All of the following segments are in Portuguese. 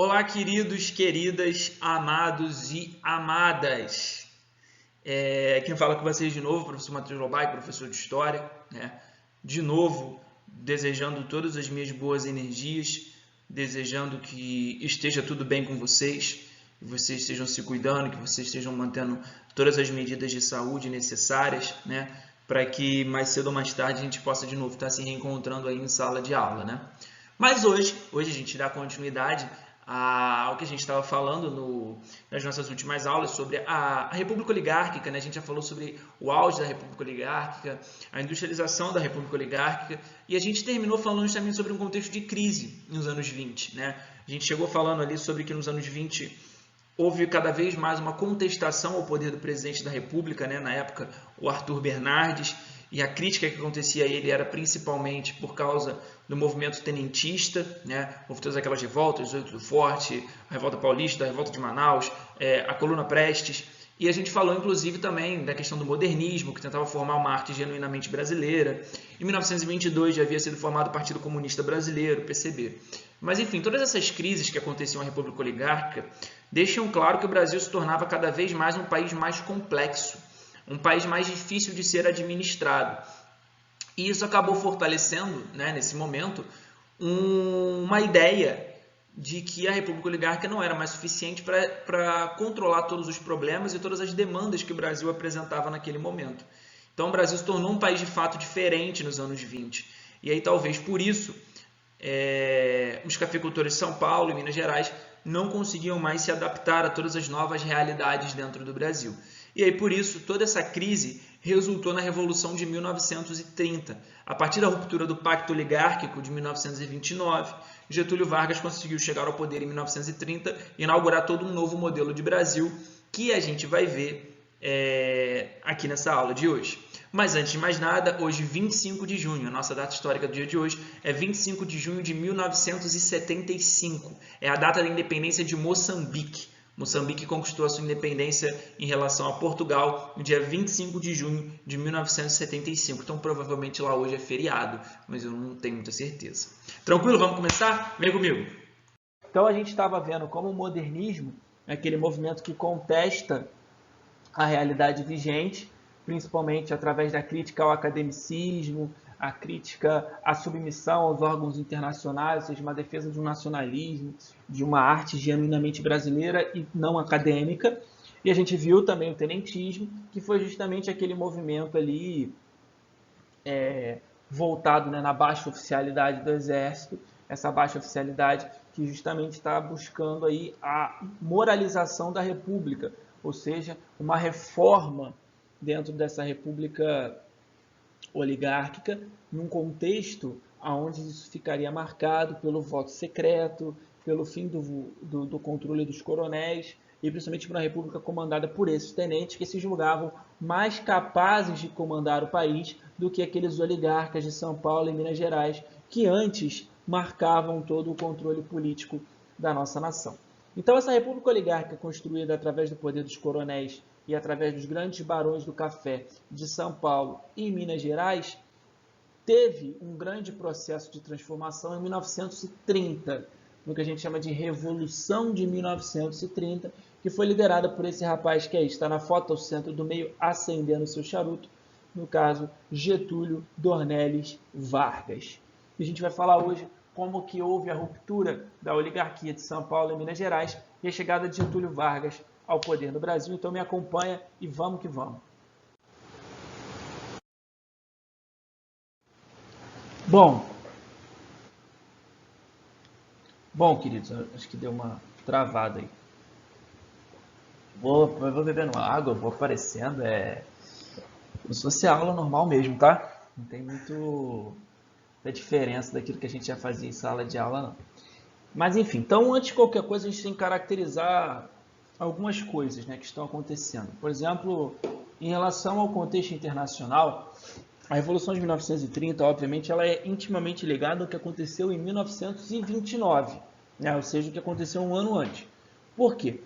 Olá, queridos, queridas, amados e amadas. Quem fala com vocês de novo, professor Matheus Lobai, professor de História, né? De novo, desejando todas as minhas boas energias, desejando que esteja tudo bem com vocês, que vocês estejam se cuidando, que vocês estejam mantendo todas as medidas de saúde necessárias, né? Para que mais cedo ou mais tarde a gente possa de novo estar se reencontrando aí em sala de aula, né? Mas hoje a gente dá continuidade ao que a gente estava falando nas nossas últimas aulas sobre a República Oligárquica, né? A gente já falou sobre o auge da República Oligárquica, a industrialização da República Oligárquica, e a gente terminou falando também sobre um contexto de crise nos anos 20, né? A gente chegou falando ali sobre que nos anos 20 houve cada vez mais uma contestação ao poder do presidente da República, né? Na época, o Arthur Bernardes, e a crítica que acontecia a ele era principalmente por causa do movimento tenentista, né? Houve todas aquelas revoltas, 8 do Forte, a Revolta Paulista, a Revolta de Manaus, a Coluna Prestes, e a gente falou inclusive também da questão do modernismo, que tentava formar uma arte genuinamente brasileira. Em 1922 já havia sido formado o Partido Comunista Brasileiro, PCB. Mas enfim, todas essas crises que aconteciam na República Oligárquica deixam claro que o Brasil se tornava cada vez mais um país mais complexo, um país mais difícil de ser administrado. E isso acabou fortalecendo, né, nesse momento, uma ideia de que a República Oligárquica não era mais suficiente para controlar todos os problemas e todas as demandas que o Brasil apresentava naquele momento. Então o Brasil se tornou um país de fato diferente nos anos 20. E aí talvez por isso os cafeicultores de São Paulo e Minas Gerais não conseguiam mais se adaptar a todas as novas realidades dentro do Brasil. E aí, por isso, toda essa crise resultou na Revolução de 1930. A partir da ruptura do Pacto Oligárquico de 1929, Getúlio Vargas conseguiu chegar ao poder em 1930 e inaugurar todo um novo modelo de Brasil que a gente vai ver aqui nessa aula de hoje. Mas antes de mais nada, hoje 25 de junho, a nossa data histórica do dia de hoje é 25 de junho de 1975. É a data da independência de Moçambique. Moçambique conquistou a sua independência em relação a Portugal no dia 25 de junho de 1975. Então, provavelmente lá hoje é feriado, mas eu não tenho muita certeza. Tranquilo? Vamos começar? Vem comigo. Então, a gente estava vendo como o modernismo é aquele movimento que contesta a realidade vigente, principalmente através da crítica ao academicismo, a crítica à submissão aos órgãos internacionais, ou seja, uma defesa de um nacionalismo, de uma arte genuinamente brasileira e não acadêmica. E a gente viu também o tenentismo, que foi justamente aquele movimento ali voltado, né, na baixa oficialidade do Exército, essa baixa oficialidade que justamente está buscando aí a moralização da República, ou seja, uma reforma dentro dessa República oligárquica, num contexto onde isso ficaria marcado pelo voto secreto, pelo fim do controle dos coronéis, e principalmente por uma república comandada por esses tenentes que se julgavam mais capazes de comandar o país do que aqueles oligarcas de São Paulo e Minas Gerais, que antes marcavam todo o controle político da nossa nação. Então essa república oligárquica construída através do poder dos coronéis e através dos grandes barões do café de São Paulo e Minas Gerais, teve um grande processo de transformação em 1930, no que a gente chama de Revolução de 1930, que foi liderada por esse rapaz que aí está na foto ao centro do meio, acendendo seu charuto, no caso, Getúlio Dornelles Vargas. E a gente vai falar hoje como que houve a ruptura da oligarquia de São Paulo e Minas Gerais e a chegada de Getúlio Vargas ao poder no Brasil. Então me acompanha e vamos que vamos. Bom, queridos, acho que deu uma travada aí. Vou bebendo água, vou aparecendo. Como se fosse aula normal mesmo, tá? Não tem muito da diferença daquilo que a gente já fazia em sala de aula, não. Mas enfim, então antes de qualquer coisa a gente tem que caracterizar algumas coisas, né, que estão acontecendo. Por exemplo, em relação ao contexto internacional, a Revolução de 1930, obviamente, ela é intimamente ligada ao que aconteceu em 1929, né, ou seja, o que aconteceu um ano antes. Por quê?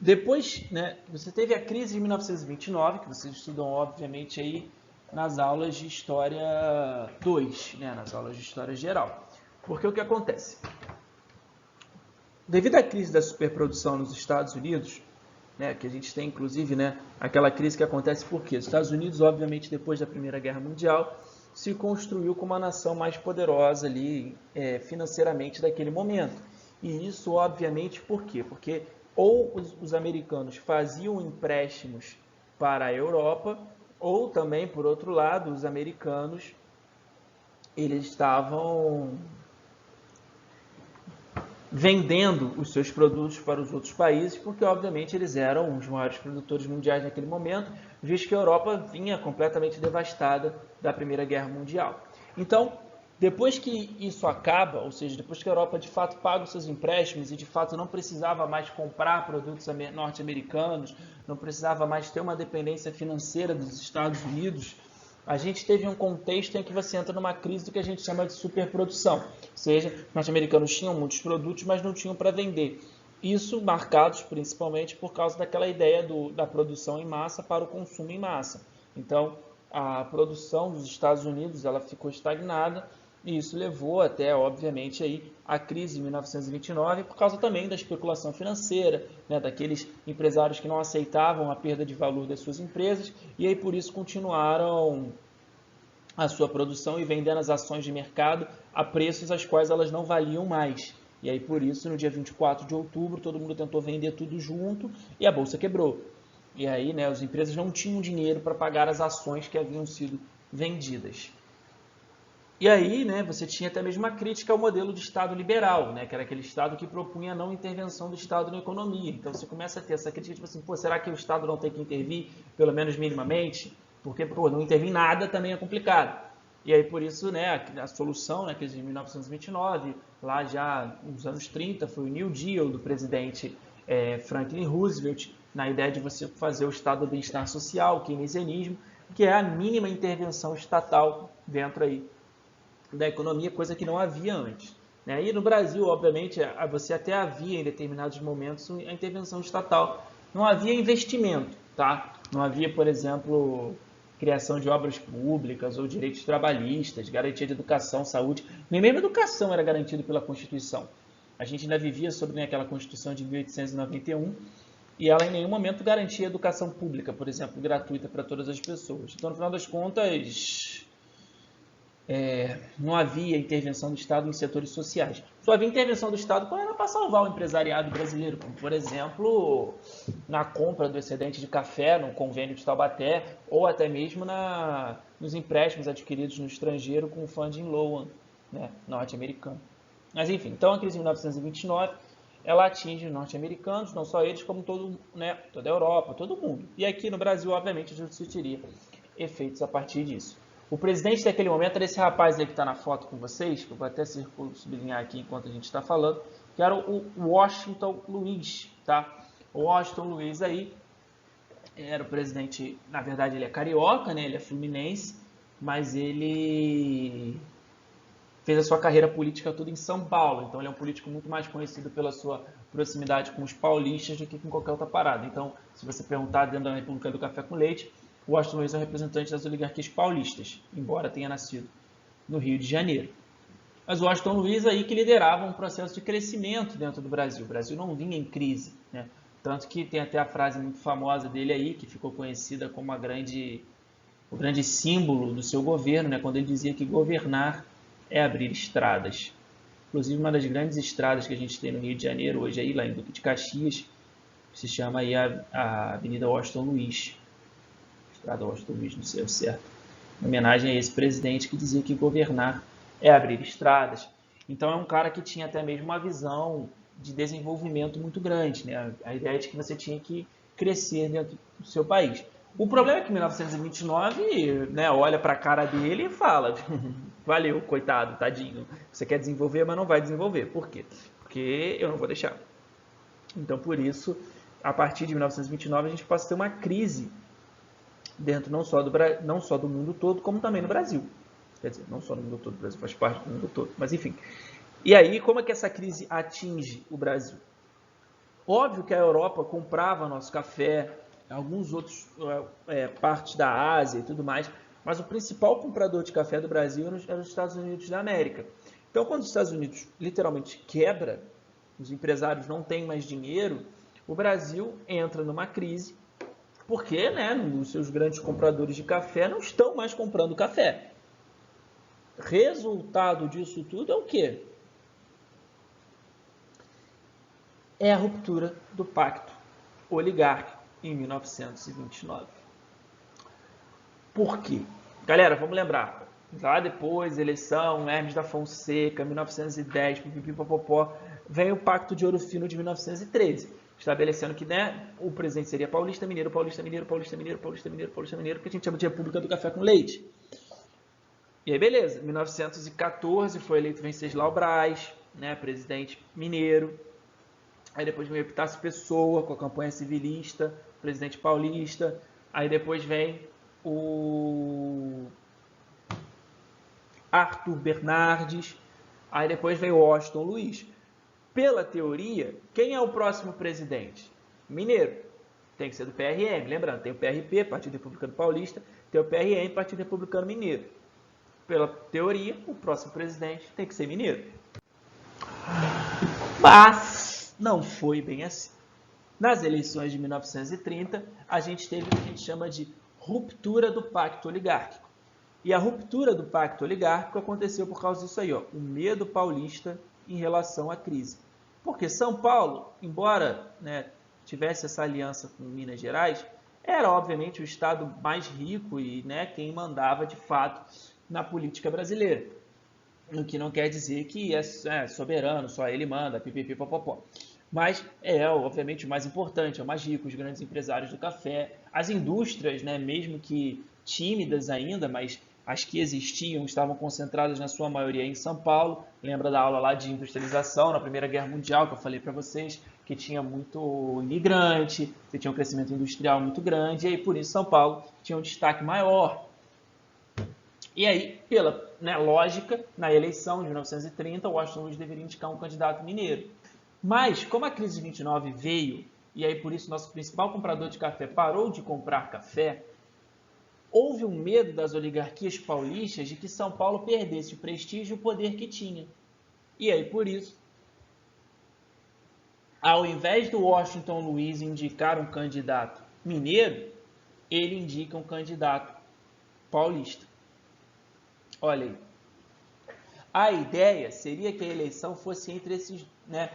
Depois, né, você teve a crise de 1929, que vocês estudam, obviamente, aí nas aulas de História 2, né, nas aulas de História Geral. Porque o que acontece? Devido à crise da superprodução nos Estados Unidos, né, que a gente tem inclusive, né, aquela crise que acontece porque os Estados Unidos, obviamente, depois da Primeira Guerra Mundial, se construiu como a nação mais poderosa ali financeiramente daquele momento. E isso, obviamente, por quê? Porque ou os americanos faziam empréstimos para a Europa, ou também, por outro lado, os americanos eles estavam vendendo os seus produtos para os outros países, porque obviamente eles eram os maiores produtores mundiais naquele momento, visto que a Europa vinha completamente devastada da Primeira Guerra Mundial. Então, depois que isso acaba, ou seja, depois que a Europa de fato paga os seus empréstimos e de fato não precisava mais comprar produtos norte-americanos, não precisava mais ter uma dependência financeira dos Estados Unidos, a gente teve um contexto em que você entra numa crise do que a gente chama de superprodução. Ou seja, os norte-americanos tinham muitos produtos, mas não tinham para vender. Isso marcados principalmente por causa daquela ideia da produção em massa para o consumo em massa. Então, a produção dos Estados Unidos ela ficou estagnada e isso levou até, obviamente, aí, a crise de 1929, por causa também da especulação financeira, né, daqueles empresários que não aceitavam a perda de valor das suas empresas e aí por isso continuaram a sua produção e vendendo as ações de mercado a preços às quais elas não valiam mais. E aí por isso, no dia 24 de outubro, todo mundo tentou vender tudo junto e a bolsa quebrou. E aí, né, as empresas não tinham dinheiro para pagar as ações que haviam sido vendidas. E aí, né, você tinha até mesmo uma crítica ao modelo de Estado liberal, né, que era aquele Estado que propunha a não intervenção do Estado na economia. Então você começa a ter essa crítica, tipo assim, pô, será que o Estado não tem que intervir, pelo menos minimamente? Porque, pô, não intervir em nada também é complicado. E aí, por isso, né, a solução, né, que é de 1929, lá já nos anos 30, foi o New Deal do presidente Franklin Roosevelt, na ideia de você fazer o Estado do bem-estar social, o keynesianismo, que é a mínima intervenção estatal dentro aí da economia, coisa que não havia antes. Né? E no Brasil, obviamente, você até havia em determinados momentos a intervenção estatal. Não havia investimento, tá? Não havia, por exemplo, criação de obras públicas ou direitos trabalhistas, garantia de educação, saúde. Nem mesmo educação era garantido pela Constituição. A gente ainda vivia sob aquela Constituição de 1891 e ela em nenhum momento garantia educação pública, por exemplo, gratuita para todas as pessoas. Então, no final das contas, não havia intervenção do Estado em setores sociais. Só havia intervenção do Estado quando era para salvar o empresariado brasileiro, como, por exemplo, na compra do excedente de café no convênio de Taubaté, ou até mesmo nos empréstimos adquiridos no estrangeiro com o funding loan, né, norte-americano. Mas enfim, então a crise de 1929 ela atinge os norte-americanos, não só eles, como toda a Europa, todo mundo. E aqui no Brasil, obviamente, a gente sentiria efeitos a partir disso. O presidente daquele momento era esse rapaz aí que está na foto com vocês, que eu vou até sublinhar aqui enquanto a gente está falando, que era o Washington Luiz, tá? O Washington Luiz aí era o presidente, na verdade ele é carioca, né? Ele é fluminense, mas ele fez a sua carreira política tudo em São Paulo, então ele é um político muito mais conhecido pela sua proximidade com os paulistas do que com qualquer outra parada. Então, se você perguntar dentro da República do Café com Leite, o Washington Luiz é o representante das oligarquias paulistas, embora tenha nascido no Rio de Janeiro. Mas o Washington Luiz aí que liderava um processo de crescimento dentro do Brasil. O Brasil não vinha em crise, né? Tanto que tem até a frase muito famosa dele aí, que ficou conhecida como o grande símbolo do seu governo, né? Quando ele dizia que governar é abrir estradas. Inclusive, uma das grandes estradas que a gente tem no Rio de Janeiro hoje, aí, lá em Duque de Caxias, se chama aí a Avenida Washington Luiz. Estrada Washington Luiz, não sei o certo. Em homenagem a esse presidente que dizia que governar é abrir estradas. Então, é um cara que tinha até mesmo uma visão de desenvolvimento muito grande, né? A ideia de que você tinha que crescer dentro do seu país. O problema é que em 1929, né, olha para a cara dele e fala: valeu, coitado, tadinho. Você quer desenvolver, mas não vai desenvolver. Por quê? Porque eu não vou deixar. Então, por isso, a partir de 1929, a gente passa a ter uma crise dentro não só do mundo todo, como também no Brasil. Quer dizer, não só no mundo todo, o Brasil faz parte do mundo todo, mas enfim. E aí, como é que essa crise atinge o Brasil? Óbvio que a Europa comprava nosso café, alguns outros partes da Ásia e tudo mais, mas o principal comprador de café do Brasil era os Estados Unidos da América. Então, quando os Estados Unidos literalmente quebra, os empresários não têm mais dinheiro, o Brasil entra numa crise, porque, né, os seus grandes compradores de café não estão mais comprando café. Resultado disso tudo é o quê? É a ruptura do pacto oligárquico em 1929. Por quê? Galera, vamos lembrar. Lá depois, eleição, Hermes da Fonseca, 1910, pipipipopopó, vem o Pacto de Ouro Fino de 1913, estabelecendo que, né, o presidente seria paulista, mineiro, paulista, mineiro, paulista, mineiro, paulista, mineiro, paulista, mineiro, que a gente chama de República do Café com Leite. E aí, beleza. 1914 foi eleito Venceslau Braz, né, presidente mineiro. Aí depois vem Epitácio Pessoa, com a campanha civilista, presidente paulista. Aí depois vem o Arthur Bernardes. Aí depois vem o Washington Luiz. Pela teoria, quem é o próximo presidente? Mineiro. Tem que ser do PRM. Lembrando, tem o PRP, Partido Republicano Paulista, tem o PRM, Partido Republicano Mineiro. Pela teoria, o próximo presidente tem que ser mineiro. Mas não foi bem assim. Nas eleições de 1930, a gente teve o que a gente chama de ruptura do pacto oligárquico. E a ruptura do pacto oligárquico aconteceu por causa disso aí, ó, o medo paulista em relação à crise. Porque São Paulo, embora, né, tivesse essa aliança com Minas Gerais, era obviamente o estado mais rico e, né, quem mandava de fato na política brasileira. O que não quer dizer que é soberano, só ele manda, pipipipopopó. Mas é, obviamente, o mais importante, é o mais rico, os grandes empresários do café, as indústrias, né, mesmo que tímidas ainda, mas as que existiam estavam concentradas na sua maioria em São Paulo. Lembra da aula lá de industrialização na Primeira Guerra Mundial, que eu falei para vocês, que tinha muito imigrante, que tinha um crescimento industrial muito grande, e aí por isso São Paulo tinha um destaque maior. E aí, pela, né, lógica, na eleição de 1930, o Washington Luiz deveria indicar um candidato mineiro. Mas, como a crise de 29 veio, e aí por isso nosso principal comprador de café parou de comprar café, houve um medo das oligarquias paulistas de que São Paulo perdesse o prestígio e o poder que tinha. E aí, por isso, ao invés do Washington Luiz indicar um candidato mineiro, ele indica um candidato paulista. Olha aí. A ideia seria que a eleição fosse entre esses, né,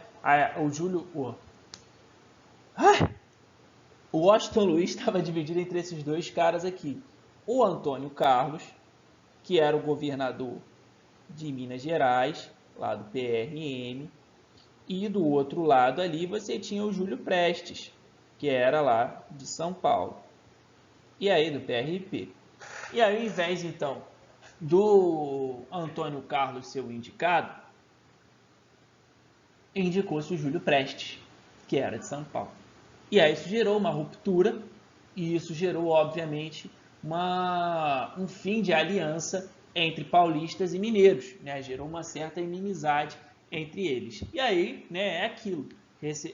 o Washington Luiz estava dividido entre esses dois caras aqui. O Antônio Carlos, que era o governador de Minas Gerais, lá do PRM, e do outro lado ali você tinha o Júlio Prestes, que era lá de São Paulo, e aí do PRP. E aí, ao invés, então, do Antônio Carlos ser o indicado, indicou-se o Júlio Prestes, que era de São Paulo. E aí isso gerou uma ruptura, e isso gerou, obviamente, um fim de aliança entre paulistas e mineiros, né? Gerou uma certa inimizade entre eles. E aí, né, é aquilo,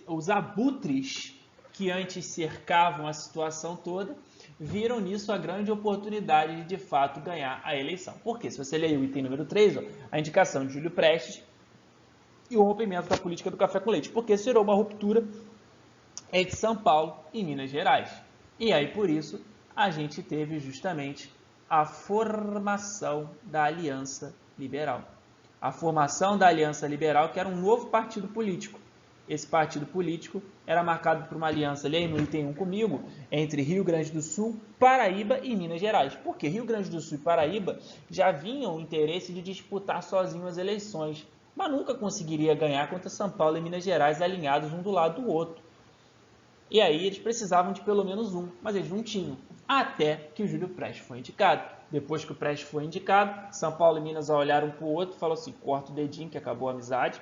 os abutres que antes cercavam a situação toda, viram nisso a grande oportunidade de fato ganhar a eleição. Porque se você ler o item número 3, ó, a indicação de Júlio Prestes e o rompimento da política do café com leite, porque gerou uma ruptura entre São Paulo e Minas Gerais. E aí, por isso, a gente teve justamente a formação da Aliança Liberal. A formação da Aliança Liberal, que era um novo partido político. Esse partido político era marcado por uma aliança, ali no item 1 comigo, entre Rio Grande do Sul, Paraíba e Minas Gerais. Porque Rio Grande do Sul e Paraíba já vinham o interesse de disputar sozinho as eleições, mas nunca conseguiria ganhar contra São Paulo e Minas Gerais alinhados um do lado do outro. E aí eles precisavam de pelo menos um, mas eles não tinham. Até que o Júlio Prestes foi indicado. Depois que o Prestes foi indicado, São Paulo e Minas olharam um para o outro e falaram assim, corta o dedinho que acabou a amizade.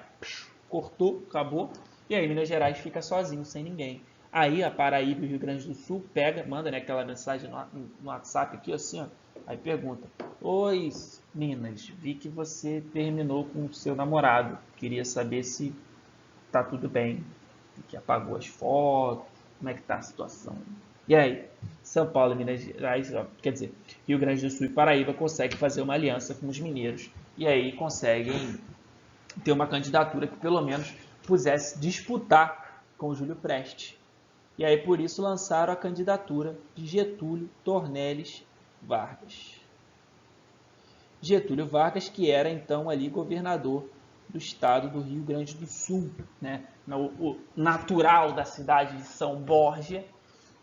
Cortou, acabou. E aí Minas Gerais fica sozinho, sem ninguém. Aí a Paraíba e o Rio Grande do Sul pega, manda, né, aquela mensagem no WhatsApp aqui, assim, ó. Aí pergunta, oi Minas, vi que você terminou com o seu namorado. Queria saber se tá tudo bem. Que apagou as fotos, como é que tá a situação. E aí, São Paulo e Minas Gerais, quer dizer, Rio Grande do Sul e Paraíba conseguem fazer uma aliança com os mineiros. E aí conseguem ter uma candidatura que pelo menos pudesse disputar com o Júlio Prestes. E aí, por isso, lançaram a candidatura de Getúlio Dornelles Vargas. Getúlio Vargas, que era, então, ali governador do estado do Rio Grande do Sul, né? O natural da cidade de São Borja.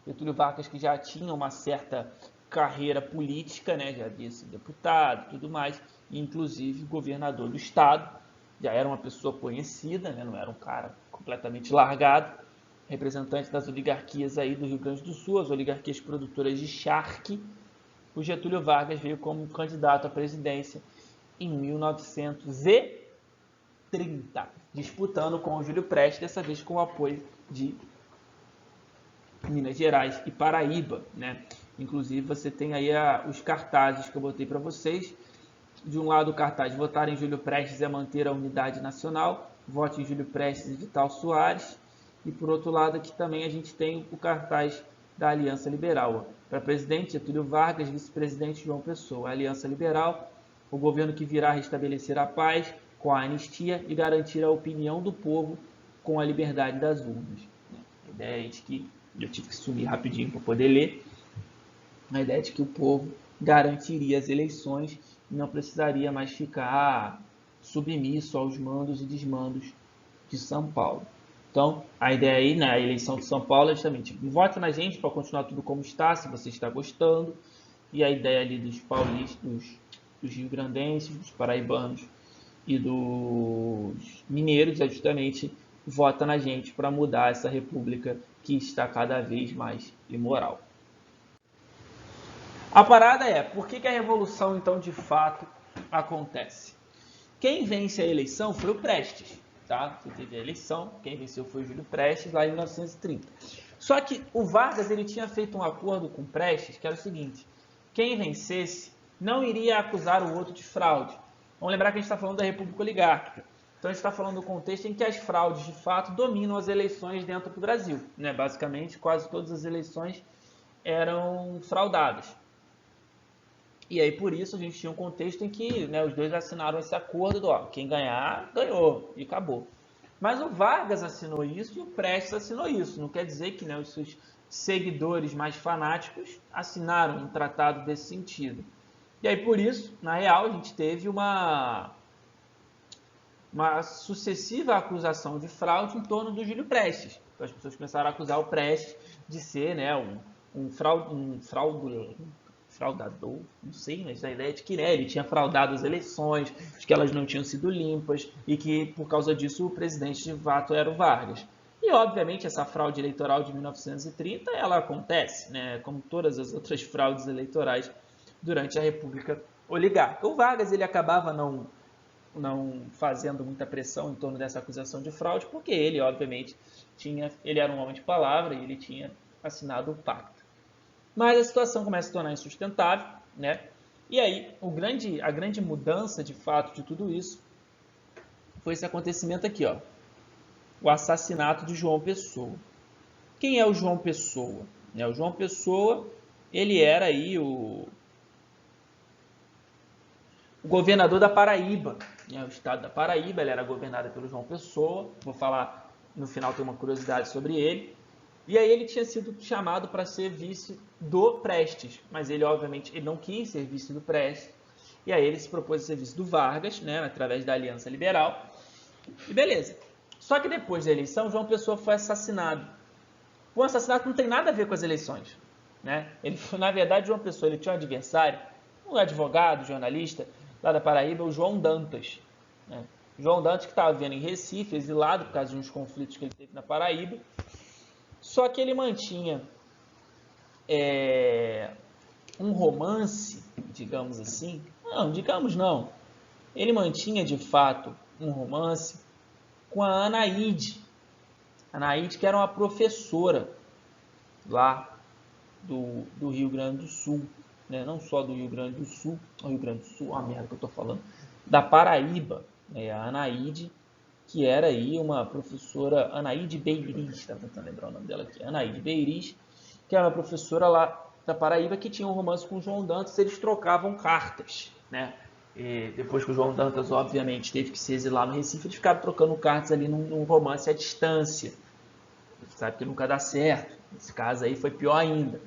Getúlio Vargas, que já tinha uma certa carreira política, né? Já havia sido deputado e tudo mais, e, inclusive, governador do estado. Já era uma pessoa conhecida, né? Não era um cara completamente largado. Representante das oligarquias aí do Rio Grande do Sul, as oligarquias produtoras de charque. O Getúlio Vargas veio como candidato à presidência em 1930, disputando com o Júlio Prestes, dessa vez com o apoio de Minas Gerais e Paraíba, né? Inclusive, você tem aí os cartazes que eu botei para vocês. De um lado, o cartaz: votar em Júlio Prestes é manter a unidade nacional, vote em Júlio Prestes e Vital Soares. E por outro lado, aqui também a gente tem o cartaz da Aliança Liberal. Para presidente, Getúlio Vargas; vice-presidente, João Pessoa. A Aliança Liberal: o governo que virá restabelecer a paz com a anistia e garantir a opinião do povo com a liberdade das urnas. A ideia é de que, eu tive que sumir rapidinho para poder ler, a ideia é de que o povo garantiria as eleições e não precisaria mais ficar submisso aos mandos e desmandos de São Paulo. Então, a ideia aí, né, a eleição de São Paulo é justamente: vote na gente para continuar tudo como está, se você está gostando. E a ideia ali dos paulistas, dos rio-grandenses, dos paraibanos e dos mineiros é justamente: vota na gente para mudar essa república que está cada vez mais imoral. A parada é: por que a revolução, então, de fato acontece? Quem vence a eleição foi o Prestes. Tá? Você teve a eleição, quem venceu foi o Júlio Prestes, lá em 1930. Só que o Vargas, ele tinha feito um acordo com o Prestes, que era o seguinte: quem vencesse não iria acusar o outro de fraude. Vamos lembrar que a gente está falando da República Oligárquica. Então a gente está falando do contexto em que as fraudes, de fato, dominam as eleições dentro do Brasil, né? Basicamente, quase todas as eleições eram fraudadas. E aí, por isso, a gente tinha um contexto em que, né, os dois assinaram esse acordo, ó, quem ganhar, ganhou, e acabou. Mas o Vargas assinou isso e o Prestes assinou isso. Não quer dizer que, né, os seus seguidores mais fanáticos assinaram um tratado desse sentido. E aí, por isso, na real, a gente teve uma sucessiva acusação de fraude em torno do Júlio Prestes. Então, as pessoas começaram a acusar o Prestes de ser, né, um fraudador, não sei, mas a ideia é de que, né, ele tinha fraudado as eleições, de que elas não tinham sido limpas e que, por causa disso, o presidente de fato era o Vargas. E, obviamente, essa fraude eleitoral de 1930, ela acontece, né, como todas as outras fraudes eleitorais durante a República Oligárquica. O Vargas, ele acabava não fazendo muita pressão em torno dessa acusação de fraude, porque ele, obviamente, ele era um homem de palavra e ele tinha assinado o pacto. Mas a situação começa a se tornar insustentável, né? E aí, a grande mudança, de fato, de tudo isso foi esse acontecimento aqui, ó, o assassinato de João Pessoa. Quem é o João Pessoa? O João Pessoa, ele era aí o governador da Paraíba, o estado da Paraíba. Ele era governado pelo João Pessoa. Vou falar no final, tem uma curiosidade sobre ele. E aí ele tinha sido chamado para ser vice do Prestes, mas ele, obviamente, ele não quis ser vice do Prestes. E aí ele se propôs a ser vice do Vargas, né, através da Aliança Liberal. E beleza. Só que depois da eleição, João Pessoa foi assassinado. O assassinato não tem nada a ver com as eleições, né? Na verdade, João Pessoa, ele tinha um adversário, um advogado, jornalista, lá da Paraíba, o João Dantas, né? João Dantas, que estava vivendo em Recife, exilado por causa de uns conflitos que ele teve na Paraíba. Só que ele mantinha um romance, digamos assim. Não, digamos não. Ele mantinha, de fato, um romance com a Anaíde. Anaíde, que era uma professora lá do Rio Grande do Sul. Né? Não só do Rio Grande do Sul, a merda que eu estou falando, da Paraíba. A Anaíde, que era aí uma professora, Anaíde Beiris, estava tentando lembrar o nome dela aqui, Anaíde Beiris, que era uma professora lá da Paraíba que tinha um romance com o João Dantas. Eles trocavam cartas, né? E depois que o João Dantas, obviamente, teve que se exilar no Recife, eles ficaram trocando cartas ali num romance à distância. Você sabe que nunca dá certo. Nesse caso aí foi pior ainda.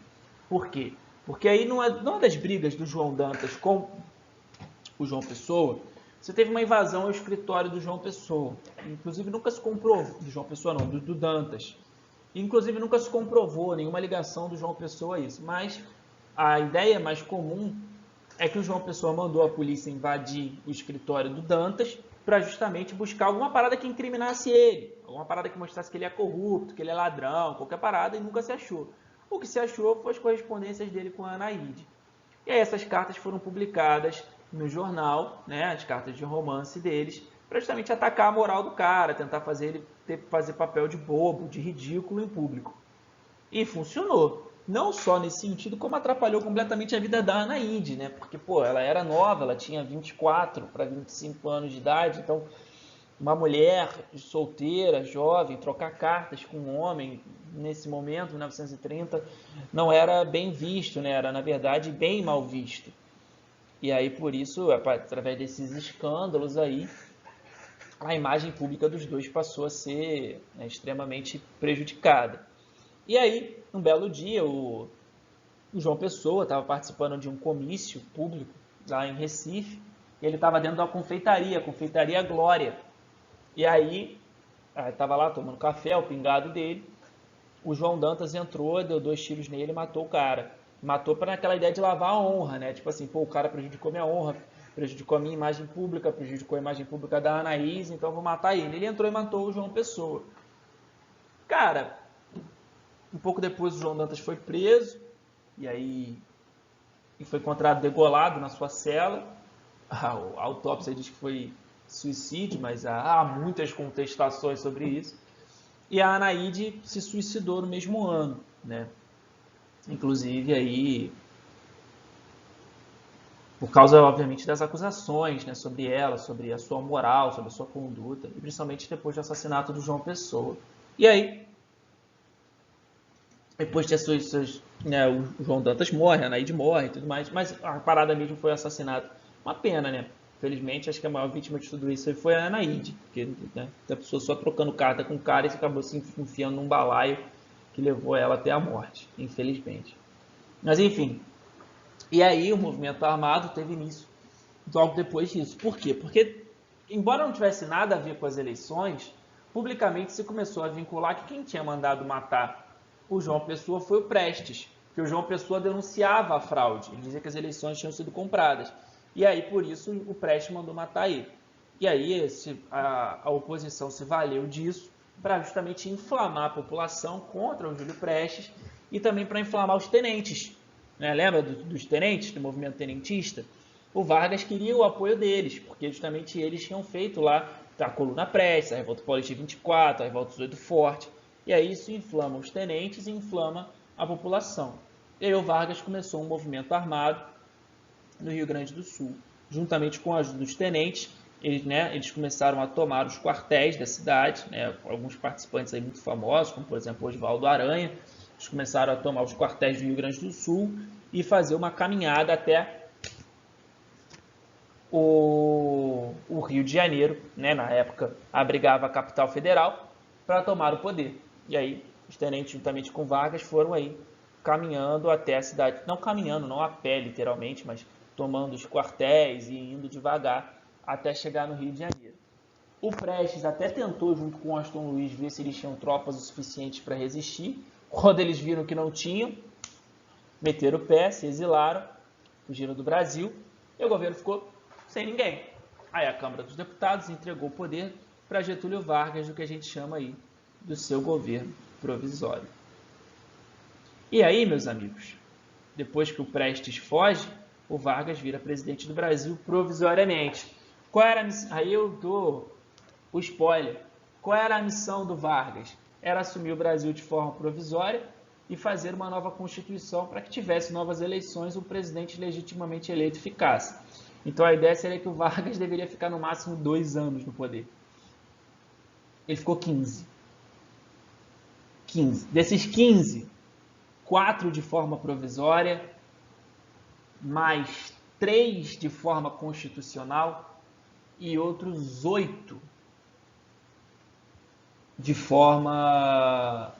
Por quê? Porque aí numa das brigas do João Dantas com o João Pessoa, você teve uma invasão ao escritório do João Pessoa. Inclusive nunca se comprovou, do João Pessoa não, do Dantas. Inclusive nunca se comprovou nenhuma ligação do João Pessoa a isso. Mas a ideia mais comum é que o João Pessoa mandou a polícia invadir o escritório do Dantas para justamente buscar alguma parada que incriminasse ele, alguma parada que mostrasse que ele é corrupto, que ele é ladrão, qualquer parada, e nunca se achou. O que se achou foi as correspondências dele com a Anaíde. E aí essas cartas foram publicadas no jornal, né, as cartas de romance deles, para justamente atacar a moral do cara, tentar fazer ele fazer papel de bobo, de ridículo em público. E funcionou. Não só nesse sentido, como atrapalhou completamente a vida da Anaíde, né? Porque, pô, ela era nova, ela tinha 24 para 25 anos de idade, então uma mulher solteira, jovem, trocar cartas com um homem nesse momento, 1930, não era bem visto, né? Era, na verdade, bem mal visto. E aí, por isso, através desses escândalos aí, a imagem pública dos dois passou a ser, né, extremamente prejudicada. E aí, um belo dia, o João Pessoa estava participando de um comício público lá em Recife, e ele estava dentro da confeitaria, a Confeitaria Glória. E aí, estava lá tomando café, o pingado dele, o João Dantas entrou, deu 2 tiros nele e matou o cara. Matou para aquela ideia de lavar a honra, né? Tipo assim, pô, o cara prejudicou minha honra, prejudicou a minha imagem pública, prejudicou a imagem pública da Anaís, então eu vou matar ele. Ele entrou e matou o João Pessoa. Cara, um pouco depois o João Dantas foi preso, e aí foi encontrado degolado na sua cela. A autópsia diz que foi suicídio, mas há muitas contestações sobre isso. E a Anaíde se suicidou no mesmo ano, né? Inclusive aí por causa, obviamente, das acusações, né, sobre ela, sobre a sua moral, sobre a sua conduta, e principalmente depois do assassinato do João Pessoa. E aí, depois de suas, né, o João Dantas morre, a Anaíde morre e tudo mais, mas a parada mesmo foi o assassinato. Uma pena, né? Felizmente, acho que a maior vítima de tudo isso foi a Anaíde, porque, né, a pessoa só trocando carta com o cara e acabou se enfiando num balaio que levou ela até a morte, infelizmente. Mas enfim, e aí o movimento armado teve início logo depois disso. Por quê? Porque, embora não tivesse nada a ver com as eleições, publicamente se começou a vincular que quem tinha mandado matar o João Pessoa foi o Prestes, que o João Pessoa denunciava a fraude, ele dizia que as eleições tinham sido compradas. E aí, por isso, o Prestes mandou matar ele. E aí a oposição se valeu disso para justamente inflamar a população contra o Júlio Prestes e também para inflamar os tenentes. Né? Lembra dos tenentes, do movimento tenentista? O Vargas queria o apoio deles, porque justamente eles tinham feito lá a Coluna Prestes, a Revolta Paulista 24, a Revolta 18 Forte. E aí isso inflama os tenentes e inflama a população. E aí o Vargas começou um movimento armado no Rio Grande do Sul. Juntamente com a ajuda dos tenentes, eles começaram a tomar os quartéis da cidade, né, alguns participantes aí muito famosos, como por exemplo Oswaldo Aranha, eles começaram a tomar os quartéis do Rio Grande do Sul e fazer uma caminhada até o Rio de Janeiro, né, na época abrigava a capital federal, para tomar o poder. E aí os tenentes, juntamente com Vargas, foram aí caminhando até a cidade, não caminhando, não a pé literalmente, mas tomando os quartéis e indo devagar até chegar no Rio de Janeiro. O Prestes até tentou, junto com o Aston Luiz, ver se eles tinham tropas o suficiente para resistir. Quando eles viram que não tinham, meteram o pé, se exilaram, fugiram do Brasil, e o governo ficou sem ninguém. Aí a Câmara dos Deputados entregou o poder para Getúlio Vargas, do que a gente chama aí do seu governo provisório. E aí, meus amigos, depois que o Prestes foge, o Vargas vira presidente do Brasil provisoriamente. Qual era a missão? Aí eu dou o spoiler. Qual era a missão do Vargas? Era assumir o Brasil de forma provisória e fazer uma nova Constituição para que tivesse novas eleições e o presidente legitimamente eleito ficasse. Então a ideia seria que o Vargas deveria ficar no máximo 2 anos no poder. Ele ficou 15. Desses 15, 4 de forma provisória, mais 3 de forma constitucional e outros 8 de forma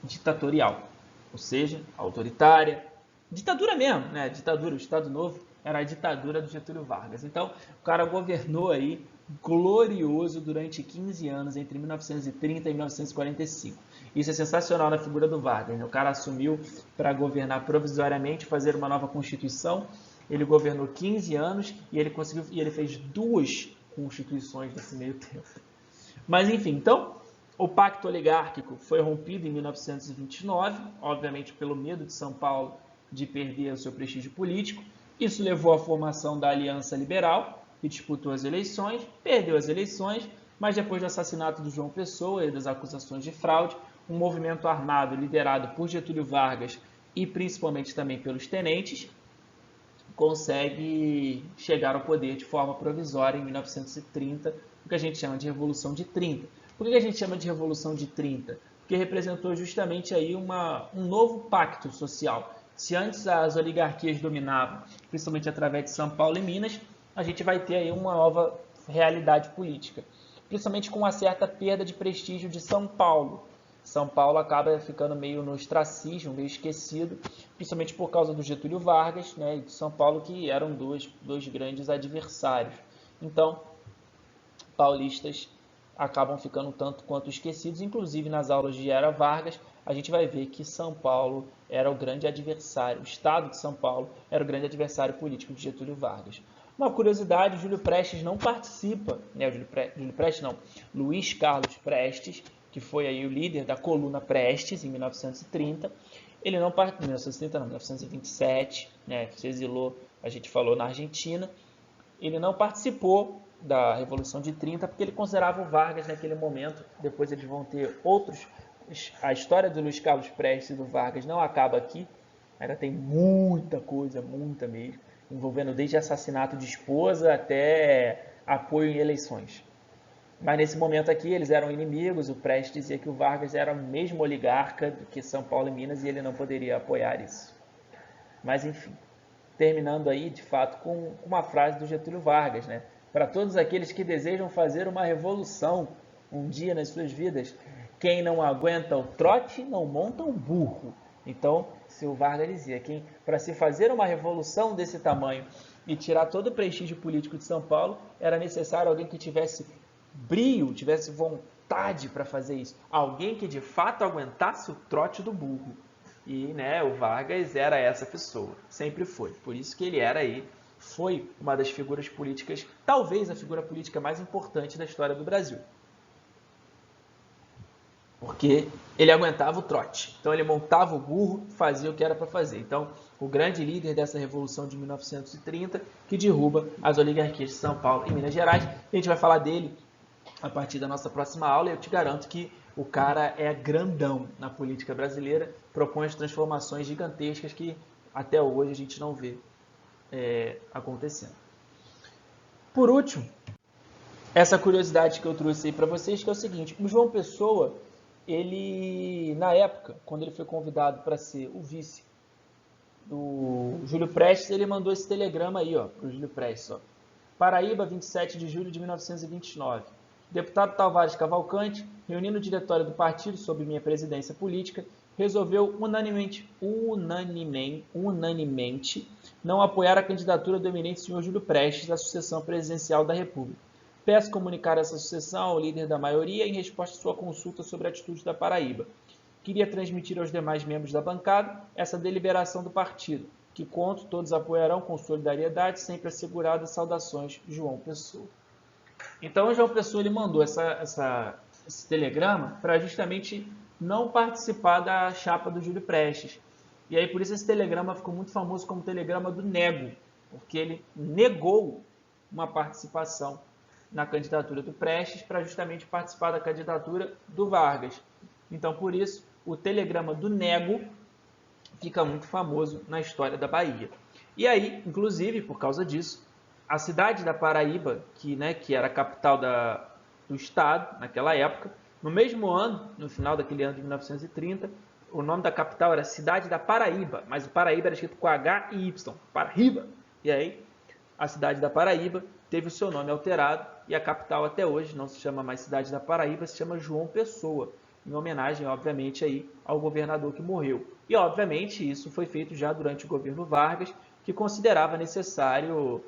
ditatorial, ou seja, autoritária, ditadura mesmo, né? Ditadura, o Estado Novo era a ditadura do Getúlio Vargas. Então, o cara governou aí glorioso durante 15 anos, entre 1930 e 1945. Isso é sensacional na figura do Vargas, né? O cara assumiu para governar provisoriamente, fazer uma nova Constituição. Ele governou 15 anos e ele fez 2 constituições nesse meio tempo. Mas enfim, então, o pacto oligárquico foi rompido em 1929, obviamente pelo medo de São Paulo de perder o seu prestígio político. Isso levou à formação da Aliança Liberal, que disputou as eleições, perdeu as eleições, mas depois do assassinato do João Pessoa e das acusações de fraude, um movimento armado liderado por Getúlio Vargas e principalmente também pelos tenentes, consegue chegar ao poder de forma provisória em 1930, o que a gente chama de Revolução de 30. Por que a gente chama de Revolução de 30? Porque representou justamente aí um novo pacto social. Se antes as oligarquias dominavam, principalmente através de São Paulo e Minas, a gente vai ter aí uma nova realidade política, principalmente com uma certa perda de prestígio de São Paulo. São Paulo acaba ficando meio no ostracismo, meio esquecido, principalmente por causa do Getúlio Vargas, né, e de São Paulo, que eram dois grandes adversários. Então, paulistas acabam ficando tanto quanto esquecidos. Inclusive, nas aulas de Era Vargas, a gente vai ver que São Paulo era o grande adversário, o estado de São Paulo era o grande adversário político de Getúlio Vargas. Uma curiosidade, Júlio Prestes não participa, né, Luiz Carlos Prestes, que foi aí o líder da coluna Prestes em 1930, ele não participou, 1927, né, se exilou, a gente falou, na Argentina, ele não participou da Revolução de 30 porque ele considerava o Vargas naquele momento. Depois eles vão ter outros. A história do Luiz Carlos Prestes e do Vargas não acaba aqui, ainda tem muita coisa, muita mesmo, envolvendo desde assassinato de esposa até apoio em eleições. Mas nesse momento aqui eles eram inimigos, o Prestes dizia que o Vargas era o mesmo oligarca do que São Paulo e Minas e ele não poderia apoiar isso. Mas enfim, terminando aí de fato com uma frase do Getúlio Vargas, né? Para todos aqueles que desejam fazer uma revolução um dia nas suas vidas, quem não aguenta o trote não monta um burro. Então, seu Vargas dizia que para se fazer uma revolução desse tamanho e tirar todo o prestígio político de São Paulo, era necessário alguém que tivesse brio, tivesse vontade para fazer isso. Alguém que de fato aguentasse o trote do burro. E né, o Vargas era essa pessoa, sempre foi. Por isso que ele era aí, foi uma das figuras políticas, talvez a figura política mais importante da história do Brasil. Porque ele aguentava o trote. Então ele montava o burro, fazia o que era para fazer. Então, o grande líder dessa Revolução de 1930, que derruba as oligarquias de São Paulo e Minas Gerais. A gente vai falar dele a partir da nossa próxima aula e eu te garanto que o cara é grandão na política brasileira, propõe as transformações gigantescas que até hoje a gente não vê acontecendo. Por último, essa curiosidade que eu trouxe aí para vocês, que é o seguinte: o João Pessoa, ele, na época, quando ele foi convidado para ser o vice do Júlio Prestes, ele mandou esse telegrama aí, ó, para o Júlio Prestes, ó. Paraíba, 27 de julho de 1929. Deputado Tavares Cavalcante, reunindo o diretório do partido sob minha presidência política, resolveu unanimemente não apoiar a candidatura do eminente senhor Júlio Prestes à sucessão presidencial da República. Peço comunicar essa sucessão ao líder da maioria em resposta à sua consulta sobre a atitude da Paraíba. Queria transmitir aos demais membros da bancada essa deliberação do partido, que conto todos apoiarão com solidariedade, sempre assegurada. Saudações, João Pessoa. Então, o João Pessoa ele mandou esse telegrama para justamente não participar da chapa do Júlio Prestes. E aí, por isso, esse telegrama ficou muito famoso como telegrama do nego, porque ele negou uma participação na candidatura do Prestes para justamente participar da candidatura do Vargas. Então, por isso, o telegrama do nego fica muito famoso na história da Bahia. E aí, inclusive, por causa disso, a cidade da Paraíba, que era a capital do estado naquela época, no mesmo ano, no final daquele ano de 1930, o nome da capital era Cidade da Paraíba, mas o Paraíba era escrito com H e Y, Paraíba. E aí, a cidade da Paraíba teve o seu nome alterado e a capital até hoje não se chama mais cidade da Paraíba, se chama João Pessoa, em homenagem, obviamente, aí ao governador que morreu. E, obviamente, isso foi feito já durante o governo Vargas, que considerava necessário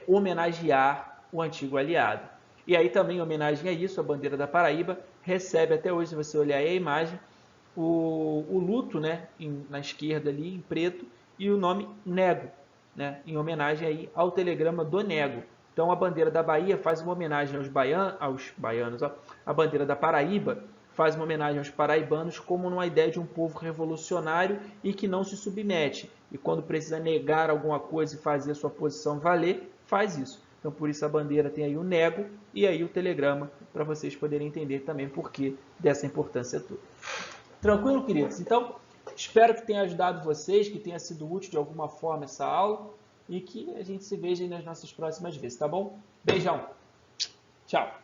homenagear o antigo aliado. E aí também, em homenagem a isso, a bandeira da Paraíba recebe até hoje, se você olhar aí a imagem, o luto, né, na esquerda ali, em preto, e o nome Nego, né, em homenagem aí ao telegrama do Nego. Então a bandeira da Bahia faz uma homenagem aos baianos, ó. A bandeira da Paraíba faz uma homenagem aos paraibanos como numa ideia de um povo revolucionário e que não se submete. E quando precisa negar alguma coisa e fazer a sua posição valer, faz isso. Então por isso a bandeira tem aí o Nego e aí o telegrama, para vocês poderem entender também por que dessa importância toda. Tranquilo, queridos? Então, espero que tenha ajudado vocês, que tenha sido útil de alguma forma essa aula e que a gente se veja nas nossas próximas vezes, tá bom? Beijão. Tchau.